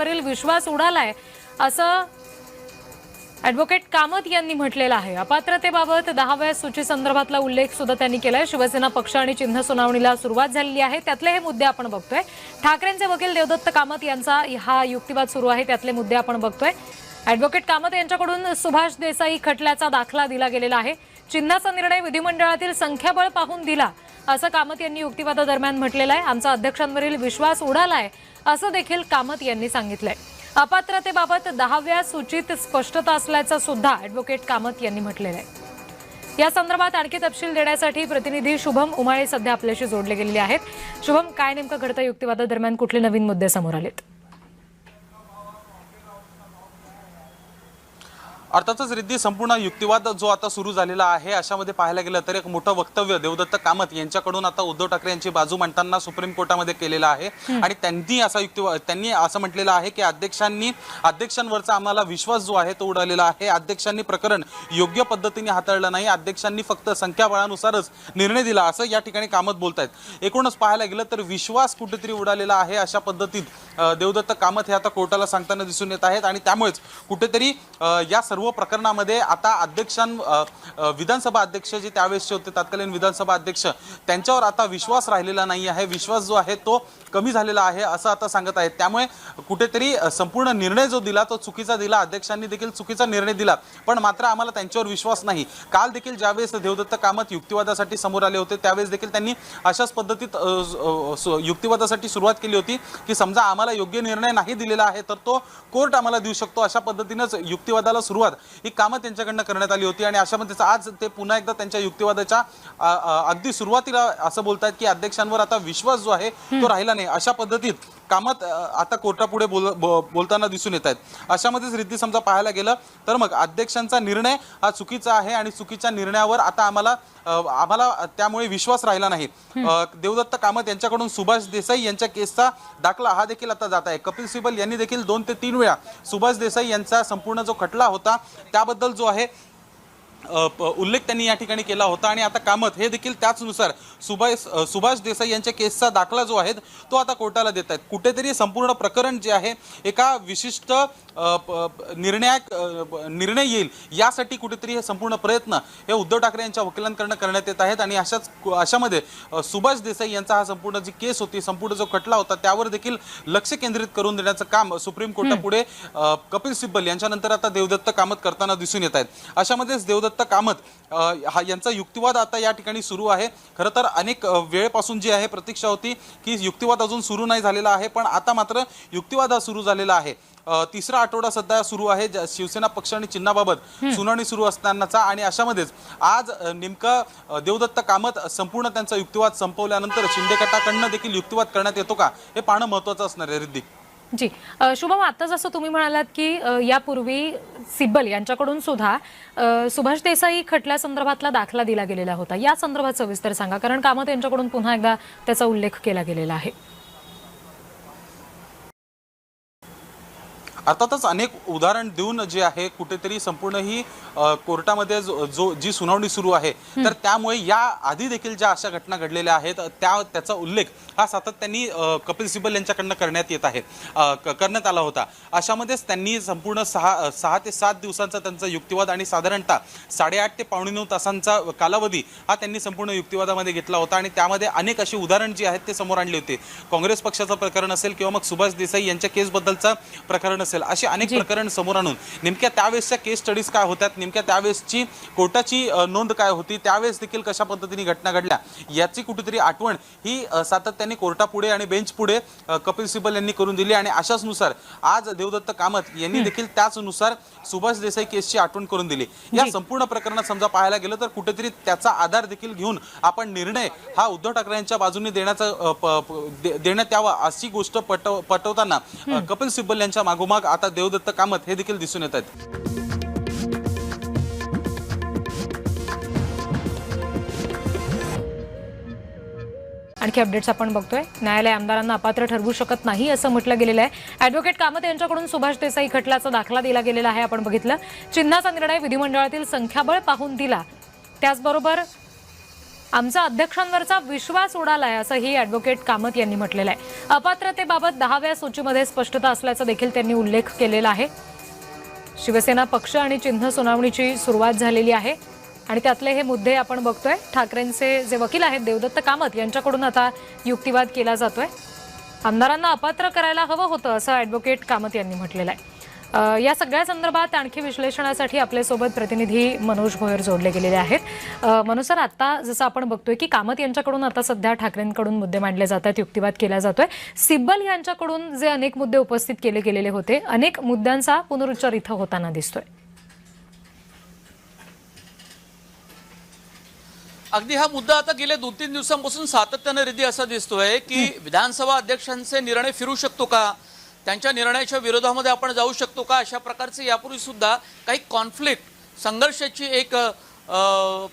वरील विश्वास उडालाय असं ॲडव्होकेट कामत यांनी म्हटलेलं आहे। अपात्रतेबाबत 10व्या सूची संदर्भातला उल्लेख सुद्धा त्यांनी केलाय। शिवसेना पक्ष आणि चिन्ह सुनावणीला सुरुवात झालेली आहे, त्यातले हे मुद्दे आपण बघतोय। ठाकरेंचे वकील देवदत्त कामत यांचा हा युक्तिवाद सुरू आहे, त्यातले मुद्दे आपण बघतोय। ॲडव्होकेट कामत यांच्याकडून सुभाष देसाई खटल्याचा दाखला दिला गेलेला आहे। चिन्हाचा निर्णय विधिमंडळातील संख्याबळ पाहून दिला असं कामत यांनी युक्तिवादादरम्यान म्हटलेलं आहे। आमचा अध्यक्षांवरील विश्वास उडालाय असं देखील कामत यांनी सांगितलंय। अपात्रतेबाबत 10व्या सूचीत स्पष्टता असल्याचं सुद्धा ॲडव्होकेट कामत यांनी म्हटलेलं आहे। या संदर्भात आणखी तपशील देण्यासाठी प्रतिनिधी शुभम उमाळे सध्या आपल्याशी जोडले गेलेले आहेत। शुभम, काय नेमकं घडतं युक्तिवादादरम्यान, कुठले नवीन मुद्दे समोर आलेत? अर्थातच रिद्धी, संपूर्ण युक्तिवाद जो आता सुरू झालेला आहे अशामध्ये पाहायला गेलं तर एक मोठं वक्तव्य देवदत्त कामत यांच्याकडून आता उद्धव ठाकरे यांची बाजू मांडताना सुप्रीम कोर्टामध्ये केलेलं आहे। आणि त्यांनी असं म्हटलेलं आहे की अध्यक्षांवरचा आम्हाला विश्वास जो आहे तो उडालेला आहे। अध्यक्षांनी प्रकरण योग्य पद्धतीने हाताळलं नाही, अध्यक्षांनी फक्त संख्याबळानुसारच निर्णय दिला असं या ठिकाणी कामत बोलतायत। एकूणच पाहायला गेलं तर विश्वास कुठेतरी उडालेला आहे अशा पद्धतीत देवदत्त कामत हे आता कोर्टाला सांगताना दिसून येत आहेत। आणि त्यामुळेच कुठेतरी या सर्व प्रकरणामध्ये आता विधानसभा अध्यक्ष जे त्यावेळेसचे होते, तत्कालीन विधानसभा अध्यक्ष, त्यांच्यावर आता विश्वास राहिलेला नाही आहे। विश्वास जो आहे तो कमी झालेला आहे असं आता सांगत आहेत। त्यामुळे कुठेतरी संपूर्ण निर्णय जो दिला तो चुकीचा दिला, अध्यक्षांनी देखील चुकीचा निर्णय दिला, पण मात्र आम्हाला त्यांच्यावर विश्वास नाही। काल देखील ज्यावेळेस देवदत्त कामत युक्तिवादासाठी समोर आले होते त्यावेळेस देखील त्यांनी अशाच पद्धतीत युक्तिवादासाठी सुरुवात केली होती की समजा आम्हाला योग्य निर्णय नाही दिलेला आहे तर तो कोर्ट आम्हाला देऊ शकतो, अशा पद्धतीनेच युक्तिवादाला सुरुवात ही कामत यांच्याकडनं करण्यात आली होती। आणि अशामध्ये आज ते पुन्हा एकदा त्यांच्या युक्तिवादाच्या अगदी सुरुवातीला असं बोलतात की अध्यक्षांवर आता विश्वास जो आहे तो राहिला नाही, अशा पद्धतीत कामत आता कोर्टापुढे बोलताना दिसून येत आहेत। अशामध्येच रिद्धी समजा पाहायला गेलं तर मग अध्यक्षांचा निर्णय हा चुकीचा आहे आणि चुकीच्या निर्णयावर आता आम्हाला त्यामुळे विश्वास राहिला नाही। देवदत्त कामत यांच्याकडून सुभाष देसाई यांच्या केसचा दाखला हा देखील आता जात आहे। कपिल सिब्बल यांनी देखील 2 ते 3 वेळा सुभाष देसाई यांचा संपूर्ण जो खटला होता त्याबद्दल जो आहे उल्लेख त्यांनी या ठिकाणी केला होता। आणि आता कामत हे देखील त्याचनुसार सुभाष देसाई यांच्या केसचा दाखला जो आहे तो आता कोर्टाला देत आहेत। कुठेतरी संपूर्ण प्रकरण जे आहे एका विशिष्ट निर्णय येईल यासाठी कुठेतरी हे संपूर्ण प्रयत्न हे उद्धव ठाकरे यांच्या वकिलांकडून करण्यात येत आहेत। आणि अशामध्ये सुभाष देसाई यांचा हा संपूर्ण जी केस होती, संपूर्ण जो खटला होता त्यावर देखील लक्ष केंद्रित करून देण्याचं काम सुप्रीम कोर्टापुढे कपिल सिब्बल यांच्यानंतर आता देवदत्त कामत करताना दिसून येत आहेत। अशामध्येच देवदत्त कामत यांचा युक्तिवाद आता या ठिकाणी सुरू आहे। खरं तर अनेक वेळेपासून जी आहे प्रतीक्षा होती की युक्तिवाद अजून सुरू नाही झालेला आहे, पण आता मात्र युक्तिवाद सुरू झालेला आहे। तिसरा आठवडा सध्या सुरू आहे शिवसेना पक्ष आणि चिन्हाबाबत सुनावणी सुरू असतानाचा। आणि अशामध्येच आज नेमकं देवदत्त कामत संपूर्ण त्यांचा युक्तिवाद संपवल्यानंतर शिंदे गटाकडनं देखील युक्तिवाद करण्यात येतो का हे पाहणं महत्त्वाचं असणार आहे। रिद्धी जी, शुभम, आता जसं तुम्ही म्हणालात की यापूर्वी सिब्बल यांच्याकडून सुद्धा सुभाष देसाई खटल्यासंदर्भातला दाखला दिला गेलेला होता, या संदर्भात सविस्तर सांगा, कारण कामत यांच्याकडून पुन्हा एकदा त्याचा उल्लेख केला गेलेला आहे। अर्थातच अनेक उदाहरण देऊन जे आहे कुठेतरी संपूर्ण ही कोर्टामध्ये जी सुनावणी सुरू आहे तर त्यामुळे या आधी देखील ज्या अशा घटना घडलेल्या आहेत त्याचा उल्लेख हा सातत्याने कपिल सिब्बल यांच्याकडनं करण्यात आला होता। अशामध्येच त्यांनी संपूर्ण 6 ते 7 दिवसांचा त्यांचा युक्तिवाद आणि साधारणतः 8.5 ते 9.25 तासांचा कालावधी हा त्यांनी संपूर्ण युक्तिवादामध्ये घेतला होता। आणि त्यामध्ये अनेक अशी उदाहरण जी आहेत ते समोर आणले होते। काँग्रेस पक्षाचं प्रकरण असेल किंवा मग सुभाष देसाई यांच्या केसबद्दलचं प्रकरण असेल, अशी अनेक प्रकरण समोर आणून नेमक्या त्यावेळेसच्या केस स्टडीज काय होत्यात, नेमक्या त्यावेळेसची कोर्टाची नोंद काय होती, त्यावेळेस देखील कशा पद्धतीने घटना घडल्या याची कुठेतरी आठवण ही सातत्याने कोर्टापुढे आणि बेंच पुढे कपिल सिब्बल यांनी करून दिली। आणि अशाचनुसार आज देवदत्त कामत यांनी देखील त्याचनुसार सुभाष देसाई केसची आठवण करून दिली। या संपूर्ण प्रकरणात समजा पाहायला गेलं तर कुठेतरी त्याचा आधार देखील घेऊन आपण निर्णय हा उद्धव ठाकरे यांच्या बाजूने देण्यात यावा अशी गोष्ट पटवताना कपिल सिब्बल यांच्या मागोमाग आता देवदत्त कामत हे देखील दिसून येत आहेत। आणखी अपडेट्स आपण बघतोय। न्यायालय आमदारांना अपात्र ठरवू शकत नाही असं म्हटलं गेलेलं आहे। ॲडव्होकेट कामत यांच्याकडून सुभाष देसाई खटल्याचा दाखला दिला गेलेला आहे, आपण बघितलं। चिन्हाचा निर्णय विधिमंडळातील संख्याबळ पाहून दिला, त्याचबरोबर आमचा अध्यक्षांवरचा विश्वास उडालाय असंही ॲडव्होकेट कामत यांनी म्हटलेलं आहे. अपात्रतेबाबत 10व्या सूचीमध्ये स्पष्टता असल्याचा देखील त्यांनी उल्लेख केलेला आहे. शिवसेना पक्ष आणि चिन्ह सुनावणीची सुरुवात झालेली आहे आणि त्यातले हे मुद्दे आपण बघतोय. ठाकरेंचे जे वकील आहेत देवदत्त कामत यांच्याकडून आता युक्तिवाद केला जातोय. आमदारांना अपात्र करायला हवं होतं असं ॲडव्होकेट कामत यांनी म्हटलेलं आहे. या सगळ्या संदर्भात आणखी विश्लेषणासाठी आपल्यासोबत प्रतिनिधी मनोज भोयर जोडले गेलेले आहेत. मनोज सर, आता जसं आपण बघतोय की कामत यांच्याकडून आता सध्या ठाकरेंकडून मुद्दे मांडले जात आहेत, युक्तिवाद केला जातोय. सिब्बल यांच्याकडून जे अनेक मुद्दे उपस्थित केले गेलेले होते, अनेक मुद्द्यांचा पुनरुच्चार इथं होताना दिसतोय. अगदी हा मुद्दा आता गेल्या 2-3 दिवसांपासून सातत्याने रिधी असा दिसतोय की विधानसभा अध्यक्षांचे निर्णय फिरू शकतो का, त्यांच्या निर्णयाच्या विरोधामध्ये आपण जाऊ शकतो का, अशा प्रकारचे यापूर्वी सुद्धा काही कॉन्फ्लिक्ट, संघर्षाची एक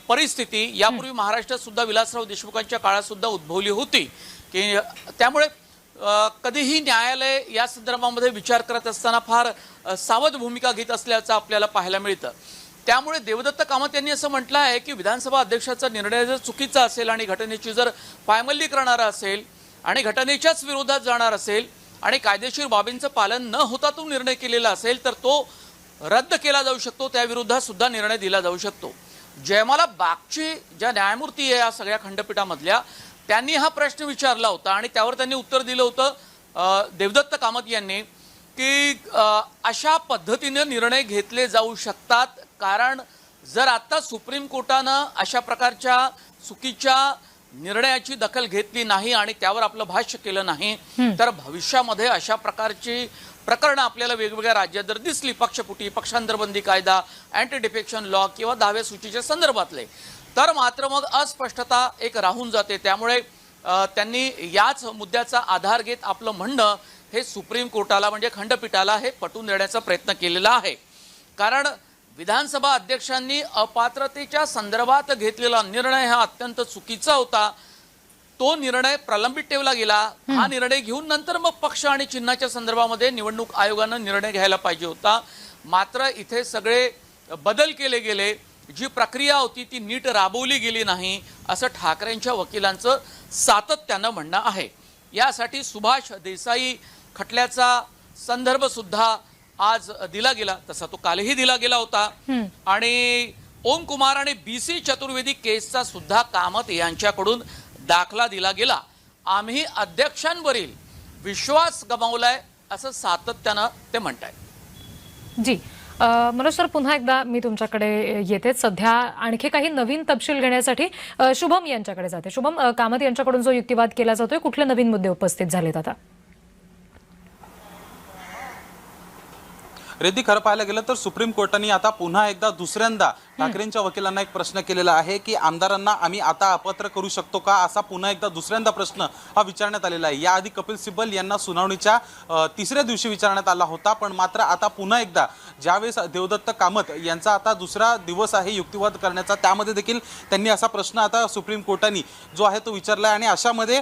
परिस्थिती यापूर्वी महाराष्ट्रात सुद्धा विलासराव देशमुखांच्या काळात सुद्धा उद्भवली होती. की त्यामुळे कधीही न्यायालय या संदर्भामध्ये विचार करत असताना फार सावध भूमिका घेत असल्याचं आपल्याला पाहायला मिळतं. त्यामुळे देवदत्त कामत यांनी असं म्हटलं आहे की विधानसभा अध्यक्षाचा निर्णय जर चुकीचा असेल आणि घटनेची जर पायमल्ली करणारा असेल आणि घटनेच्याच विरोधात जाणार असेल आणि कायदेशीर बाबींचं पालन न होता तो निर्णय केलेला असेल तर तो रद्द केला जाऊ शकतो, त्याविरोधात सुद्धा निर्णय दिला जाऊ शकतो. जयमाला बागची ज्या न्यायमूर्ती आहे या सगळ्या खंडपीठामधल्या, त्यांनी हा प्रश्न विचारला होता आणि त्यावर त्यांनी उत्तर दिलं होतं देवदत्त कामत यांनी की अशा पद्धतीने निर्णय घेतले जाऊ शकतात, कारण जर आता सुप्रीम कोर्टानं अशा प्रकारच्या चुकीच्या निर्णयाची दखल घेतली नाही आणि त्यावर आपलं भाष्य केलं नाही तर भविष्यामध्ये अशा प्रकारची प्रकरणं आपल्याला वेगवेगळ्या राज्यात जर दिसली, पक्षपुटी, पक्षांतरबंदी कायदा, अँटी डिफेक्शन लॉ किंवा 10व्या सूचीच्या संदर्भातले, तर मात्र मग अस्पष्टता एक राहून जाते. त्यामुळे त्यांनी याच मुद्द्याचा आधार घेत आपलं म्हणणं हे सुप्रीम कोर्टाला म्हणजे खंडपीठाला हे पटवून देण्याचा प्रयत्न केलेला आहे. कारण विधानसभा अध्यक्षांनी अपात्रतेच्या संदर्भात घेतलेला निर्णय हा अत्यंत चुकीचा होता. तो निर्णय प्रलंबित ठेवला गेला. हा निर्णय घेऊन नंतर मग पक्ष आणि चिन्हाच्या संदर्भामध्ये निवडणूक आयोगानं निर्णय घ्यायला पाहिजे होता. मात्र इथे सगळे बदल केले गेले, जी प्रक्रिया होती ती नीट राबवली गेली नाही असं ठाकरेंच्या वकिलांचं सातत्यानं म्हणणं आहे. यासाठी सुभाष देसाई खटल्याचा संदर्भ सुद्धा आज दिला गेला, तसा तो कालही दिला गेला होता. आणि ओम कुमार आणि BC चतुर्वेदी केसचा सुद्धा कामत यांच्याकडून दाखला दिला गेला. आम्ही अध्यक्षांवरील विश्वास गमावलाय असं सातत्यानं ते म्हणतायत. जी मनोज सर, पुन्हा एकदा मी तुमच्याकडे येते. सध्या आणखी काही नवीन तपशील घेण्यासाठी शुभम यांच्याकडे जाते. शुभम, कामत यांच्याकडून जो युक्तिवाद केला जातोय, कुठले नवीन मुद्दे उपस्थित झालेत आता? रेड्डी, खरं पाहायला गेलं तर सुप्रीम कोर्टाने आता पुन्हा एकदा दुसऱ्यांदा ठाकरेंच्या वकिलांना एक प्रश्न केलेला आहे की आमदारांना आम्ही आता अपात्र करू शकतो का, असा पुन्हा एकदा दुसऱ्यांदा प्रश्न हा विचारण्यात आलेला आहे. याआधी कपिल सिब्बल यांना सुनावणीच्या 3ऱ्या दिवशी विचारण्यात आला होता, पण मात्र आता पुन्हा एकदा ज्यावेळेस देवदत्त कामत यांचा आता दुसरा दिवस आहे युक्तिवाद करण्याचा, त्यामध्ये देखील त्यांनी असा प्रश्न आता सुप्रीम कोर्टाने जो आहे तो विचारला आहे. आणि अशामध्ये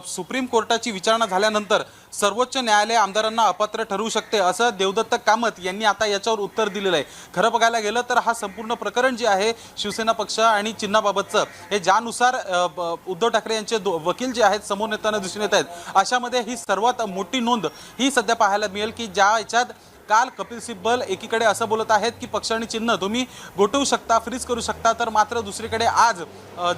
सुप्रीम कोर्टाची विचारणा झाल्यानंतर सर्वोच्च न्यायालय आमदारांना अपात्र ठरवू शकते असं देवदत्त कामत यांनी आता याच्यावर उत्तर दिलेलं आहे. खरं बघायला गेलं तर हा संपूर्ण प्रकरण जे आहे शिवसेना पक्ष आणि चिन्हाबाबतचं, हे ज्यानुसार उद्धव ठाकरे यांचे वकील जे आहेत समोर येताना दिसून येत आहेत, अशामध्ये ही सर्वात मोठी नोंद ही सध्या पाहायला मिळेल की ज्या याच्यात काल कपिल सिब्बल एकीकडे असं बोलत आहेत की पक्ष आणि चिन्ह तुम्ही गोठवू शकता, फ्रीज करू शकता, तर मात्र दुसरीकडे आज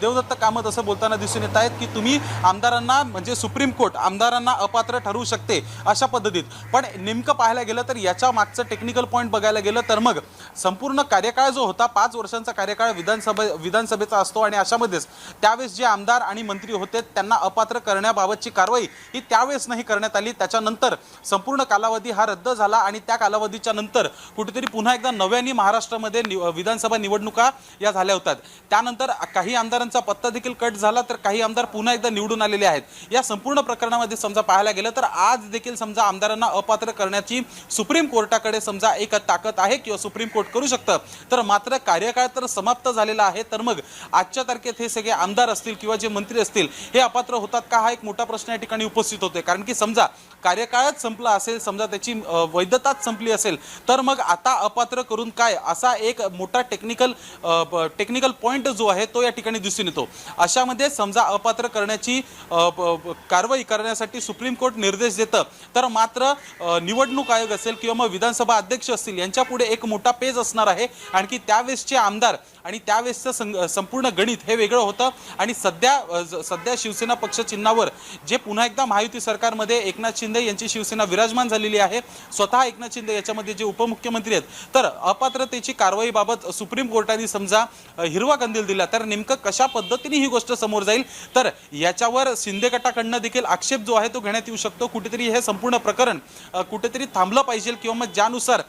देवदत्त कामत असं बोलताना दिसून येत आहेत की तुम्ही आमदारांना म्हणजे सुप्रीम कोर्ट आमदारांना अपात्र ठरवू शकते अशा पद्धतीत. पण नेमकं पाहायला गेलं तर याच्या मागचं टेक्निकल पॉईंट बघायला गेलं तर मग संपूर्ण कार्यकाळ जो होता 5 वर्षांचा कार्यकाळ विधानसभेचा असतो आणि अशामध्येच त्यावेळेस जे आमदार आणि मंत्री होते त्यांना अपात्र करण्याबाबतची कारवाई ही त्यावेळेस नाही करण्यात आली. त्याच्यानंतर संपूर्ण कालावधी हा रद्द झाला आणि त्या कालावधीच्या नंतर कुठेतरी पुन्हा एकदा नव्याने महाराष्ट्रामध्ये विधानसभा निवडणुका या झाल्या होत्या. त्यानंतर काही आमदारांचा पत्ता देखील कट झाला, तर काही आमदार पुन्हा एकदा निवडून आलेले आहेत. या संपूर्ण प्रकरणामध्ये समजा पाहायला गेलं तर आज देखील समजा आमदारांना अपात्र करण्याची सुप्रीम कोर्टाकडे समजा एक ताकद आहे किंवा सुप्रीम कोर्ट करू शकतं, तर मात्र कार्यकाळ तर समाप्त झालेला आहे. तर मग आजच्या तारखेत हे सगळे आमदार असतील किंवा जे मंत्री असतील हे अपात्र होतात का, हा एक मोठा प्रश्न या ठिकाणी उपस्थित होतोय. कारण की समजा कार्यकाळच संपला असेल, समजा त्याची वैधताच संपली असेल तर मग आता अपात्र करून काय, असा एक मोठा टेक्निकल पॉइंट जो आहे तो या ठिकाणी दिसून येतो. अशामध्ये समजा अपात्र करण्याची कारवाई करण्यासाठी सुप्रीम कोर्ट निर्देश देतं तर मात्र निवडणूक आयोग असेल किंवा मग विधानसभा अध्यक्ष असतील यांच्या पुढे एक मोठा पेज असणार आहे. आणखी त्यावेळेसचे आमदार आणि त्यावेळेसचं संपूर्ण गणित हे वेगळं होतं. आणि सध्या शिवसेना पक्ष चिन्हावर जे पुन्हा एकदा महायुती सरकारमध्ये एकनाथ शिंदे यांची शिवसेना विराजमान झालेली आहे, स्वतः एकनाथ शिंदे याच्यामध्ये जे उपमुख्यमंत्री आहेत, तर अपात्रतेची कारवाईबाबत सुप्रीम कोर्टाने समजा हिरवा कंदील दिला तर नेमकं कशा पद्धतीने ही गोष्ट समोर जाईल तर याच्यावर शिंदे गटाकडनं देखील आक्षेप जो आहे तो घेण्यात येऊ शकतो. कुठेतरी हे संपूर्ण प्रकरण कुठेतरी थांबलं पाहिजे किंवा मग ज्यानुसार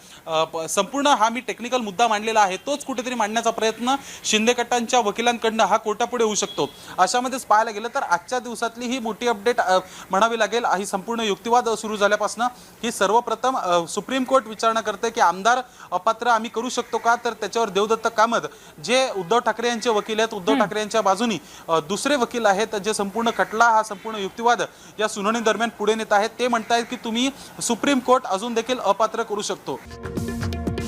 संपूर्ण हा मी टेक्निकल मुद्दा मांडलेला आहे तोच कुठेतरी मांडण्याचा प्रयत्न शिंदे गटांच्या वकिलांकडनं हा कोर्टापुढे होऊ शकतो. अशामध्येच पाहायला गेलं तर आजच्या दिवसातली ही मोठी अपडेट म्हणावी लागेल. ही संपूर्ण युक्तिवाद सुरू झाल्यापासून ही सर्वप्रथम सुप्रीम कोर्ट विचारणा करते की आमदार अपात्र आम्ही करू शकतो का, तर त्याच्यावर देवदत्त कामत जे उद्धव ठाकरे यांचे वकील आहेत, उद्धव ठाकरे यांच्या बाजूनी दुसरे वकील आहेत जे संपूर्ण खटला हा संपूर्ण युक्तिवाद या सुनावणी दरम्यान पुढे नेत आहेत, ते म्हणतायत की तुम्ही सुप्रीम कोर्ट अजून देखील अपात्र करू शकतो.